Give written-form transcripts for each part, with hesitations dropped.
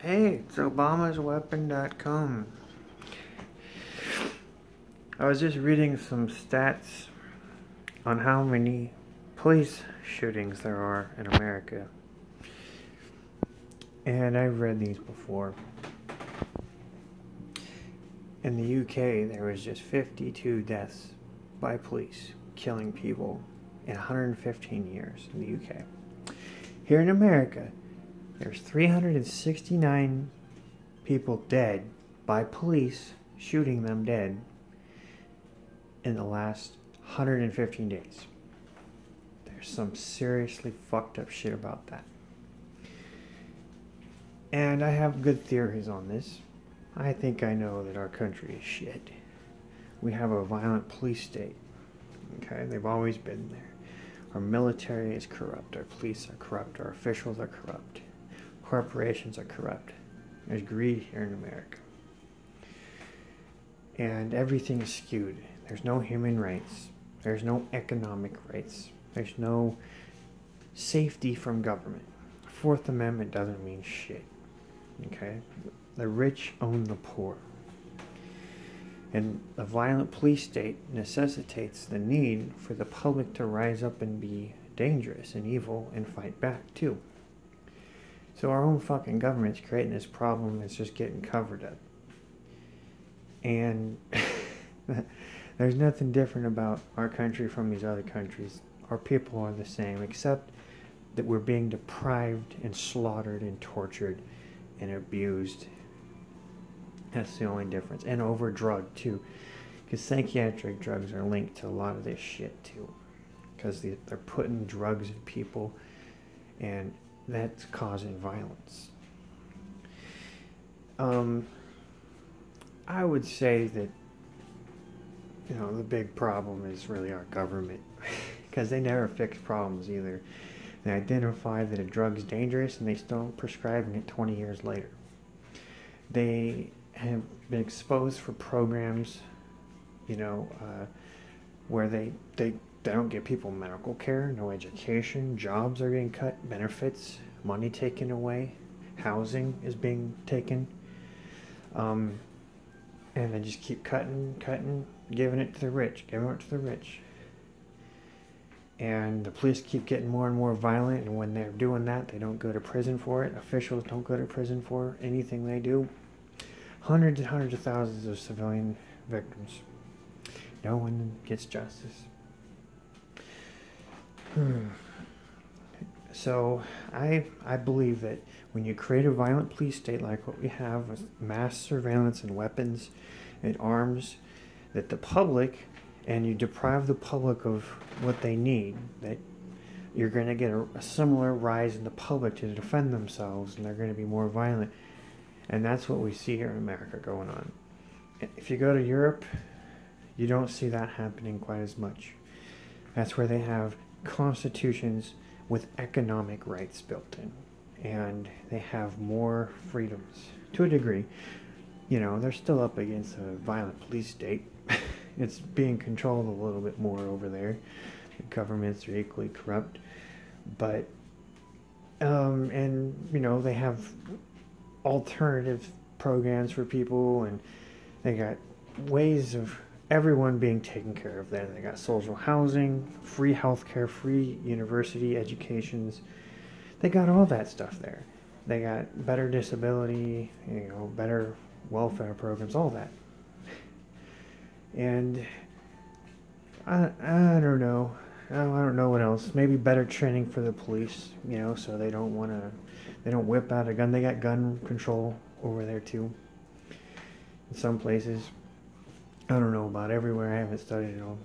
Hey, it's obamasweapon.com. I was just reading some stats on how many police shootings there are in America. And I've read these before. In the UK, there was just 52 deaths by police killing people in 115 years in the UK. Here in America, there's 369 people dead by police shooting them dead in the last 115 days. There's some seriously fucked up shit about that. And I have good theories on this. I think I know that our country is shit. We have a violent police state. Okay, they've always been there. Our military is corrupt. Our police are corrupt. Our officials are corrupt. Corporations are corrupt. There's greed here in America. And everything is skewed. There's no human rights. There's no economic rights. There's no safety from government. Fourth Amendment doesn't mean shit. Okay? The rich own the poor. And the violent police state necessitates the need for the public to rise up and be dangerous and evil and fight back too. So our own fucking government's creating this problem that's just getting covered up. And there's nothing different about our country from these other countries. Our people are the same, except that we're being deprived and slaughtered and tortured and abused. That's the only difference. And over-drugged too. Because psychiatric drugs are linked to a lot of this shit too. Because they're putting drugs in people and that's causing violence. I would say that, you know, the big problem is really our government. Because they never fix problems either. They identify that a drug's dangerous and they still prescribing it 20 years later. They have been exposed for programs, you know, where they don't give people medical care, no education, jobs are getting cut, benefits, money taken away, housing is being taken, and they just keep cutting, giving it to the rich, And the police keep getting more and more violent, and when they're doing that, they don't go to prison for it. Officials don't go to prison for anything they do. Hundreds and hundreds of thousands of civilian victims. No one gets justice. So I believe that when you create a violent police state like what we have with mass surveillance and weapons and arms, that the public, and you deprive the public of what they need, that you're going to get a similar rise in the public to defend themselves, and they're going to be more violent. And that's what we see here in America going on. If you go to Europe, you don't see that happening quite as much. That's where they have constitutions with economic rights built in. And they have more freedoms. To a degree. You know, they're still up against a violent police state. It's being controlled a little bit more over there. The governments are equally corrupt. But, and, you know, they have alternative programs for people, and they got ways of everyone being taken care of there. They got social housing, free healthcare, free university educations. They got all that stuff there. They got better disability, you know, better welfare programs, all that. And I don't know. I don't know what else. Maybe better training for the police, you know, so they don't whip out a gun. They got gun control over there too. In some places. I don't know about everywhere. I haven't studied it all.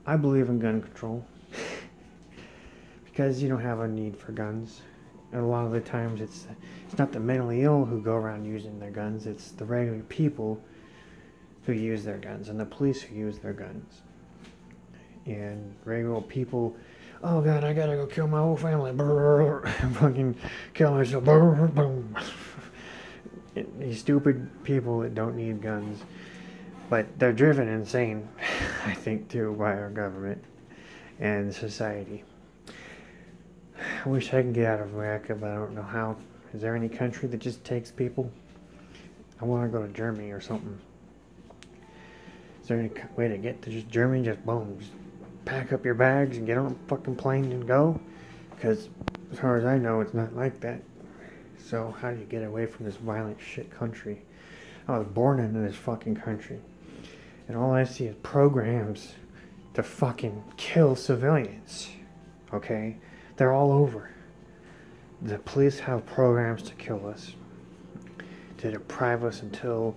I believe in gun control. Because you don't have a need for guns. And a lot of the times it's not the mentally ill who go around using their guns. It's the regular people who use their guns. And the police who use their guns. And regular people, oh God, I gotta go kill my whole family. Fucking kill myself. These stupid people that don't need guns. But they're driven insane, I think, too, by our government and society. I wish I could get out of America, but I don't know how. Is there any country that just takes people? I want to go to Germany or something. Is there any way to get to just Germany? Just boom, just pack up your bags and get on a fucking plane and go? Because as far as I know, it's not like that. So how do you get away from this violent shit country? I was born into this fucking country. And all I see is programs to fucking kill civilians. Okay? They're all over. The police have programs to kill us. To deprive us until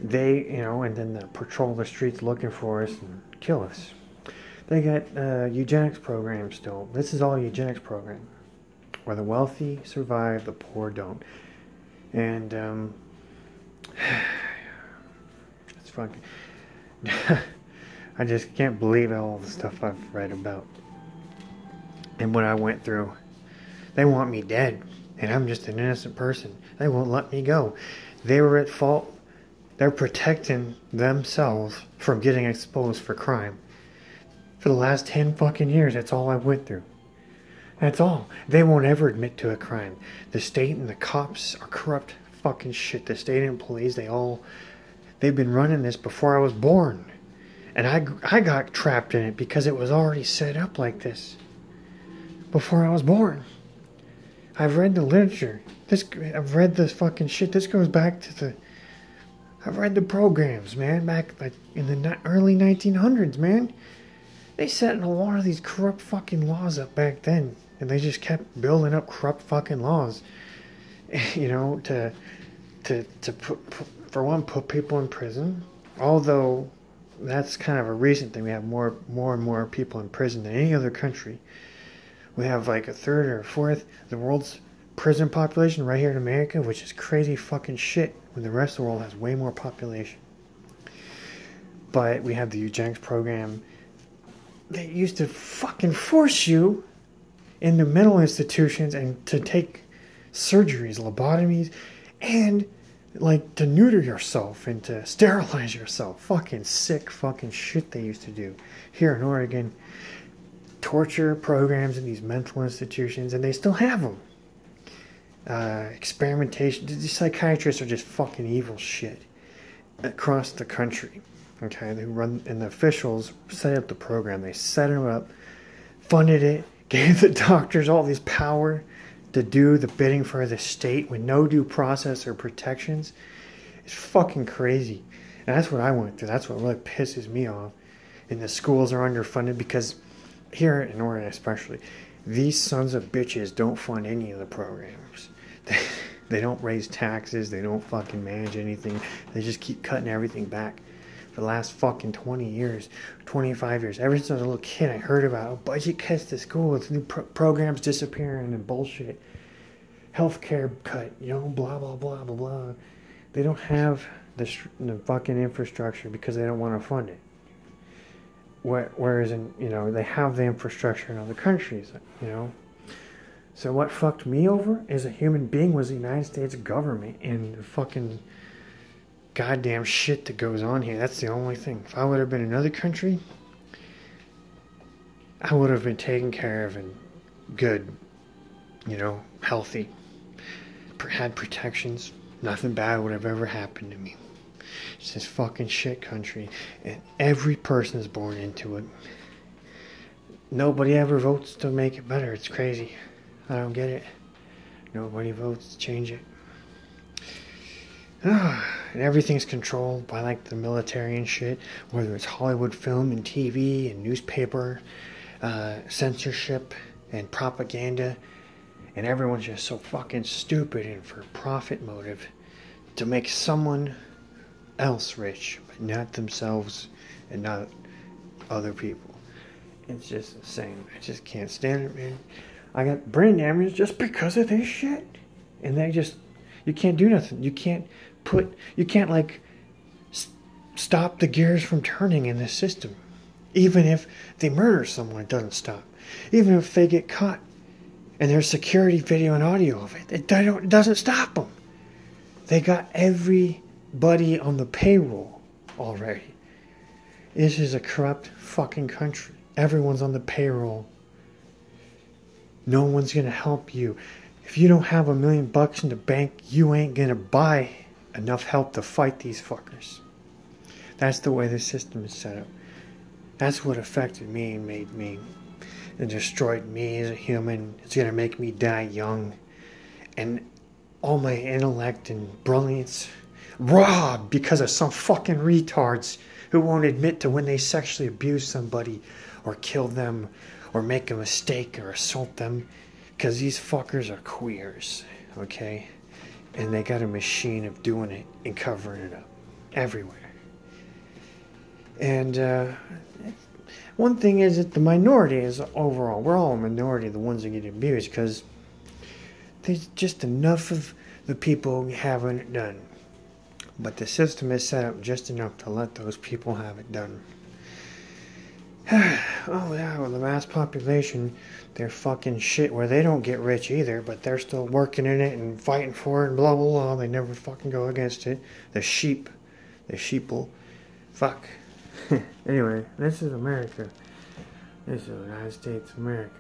they, and then they patrol the streets looking for us and kill us. They got eugenics programs still. This is all a eugenics program. Where the wealthy survive, the poor don't. And, it's fucking... I just can't believe all the stuff I've read about. And what I went through. They want me dead. And I'm just an innocent person. They won't let me go. They were at fault. They're protecting themselves from getting exposed for crime. For the last 10 fucking years, that's all I went through. That's all. They won't ever admit to a crime. The state and the cops are corrupt fucking shit. The state and police, they've been running this before I was born. And I got trapped in it because it was already set up like this. Before I was born. I've read the literature. I've read this fucking shit. This goes back to I've read the programs, man, back like in the early 1900s, man. They set a lot of these corrupt fucking laws up back then. And they just kept building up corrupt fucking laws. To put people in prison. Although that's kind of a recent thing. We have more and more people in prison than any other country. We have like a third or a fourth of the world's prison population right here in America, which is crazy fucking shit when the rest of the world has way more population. But we have the eugenics program. They used to fucking force you into mental institutions and to take surgeries, lobotomies, and like to neuter yourself and to sterilize yourself. Fucking sick fucking shit they used to do here in Oregon. Torture programs in these mental institutions, and they still have them. Experimentation. These psychiatrists are just fucking evil shit across the country. Okay, they run, and the officials set up the program. They set them up, funded it, gave the doctors all this power to do the bidding for the state with no due process or protections. It's fucking crazy. And that's what I went through. That's what really pisses me off. And the schools are underfunded because here in Oregon especially, these sons of bitches don't fund any of the programs. They don't raise taxes. They don't fucking manage anything. They just keep cutting everything back. For the last fucking 20 years, 25 years. Ever since I was a little kid, I heard about budget cuts to school. With new programs disappearing and bullshit. Healthcare cut, blah, blah, blah, blah, blah. They don't have the fucking infrastructure because they don't want to fund it. Whereas, they have the infrastructure in other countries, So what fucked me over as a human being was the United States government and the fucking goddamn shit that goes on here. That's the only thing. If I would have been in another country, I would have been taken care of and good, healthy, had protections. Nothing bad would have ever happened to me. It's this fucking shit country, and every person is born into it. Nobody ever votes to make it better. It's crazy. I don't get it. Nobody votes to change it. And everything's controlled by like the military and shit, whether it's Hollywood film and TV and newspaper, censorship and propaganda, and everyone's just so fucking stupid and for profit motive to make someone else rich, but not themselves and not other people. It's just insane. I just can't stand it, man. I got brain damage just because of this shit, and you can't do nothing. You can't stop the gears from turning in this system. Even if they murder someone, it doesn't stop. Even if they get caught and there's security video and audio of it, it doesn't stop them. They got everybody on the payroll already. This is a corrupt fucking country. Everyone's on the payroll. No one's going to help you. If you don't have $1 million in the bank, you ain't gonna buy enough help to fight these fuckers. That's the way the system is set up. That's what affected me and made me. It destroyed me as a human. It's gonna make me die young. And all my intellect and brilliance robbed because of some fucking retards who won't admit to when they sexually abuse somebody or kill them or make a mistake or assault them. Because these fuckers are queers, okay? And they got a machine of doing it and covering it up everywhere. And one thing is that the minority is overall, we're all a minority, the ones that get abused, because there's just enough of the people having it done. But the system is set up just enough to let those people have it done. Oh yeah, well, the mass population, they're fucking shit where they don't get rich either, but they're still working in it and fighting for it and blah blah blah. They never fucking go against it. The sheeple. Fuck. Anyway, this is America. This is the United States of America.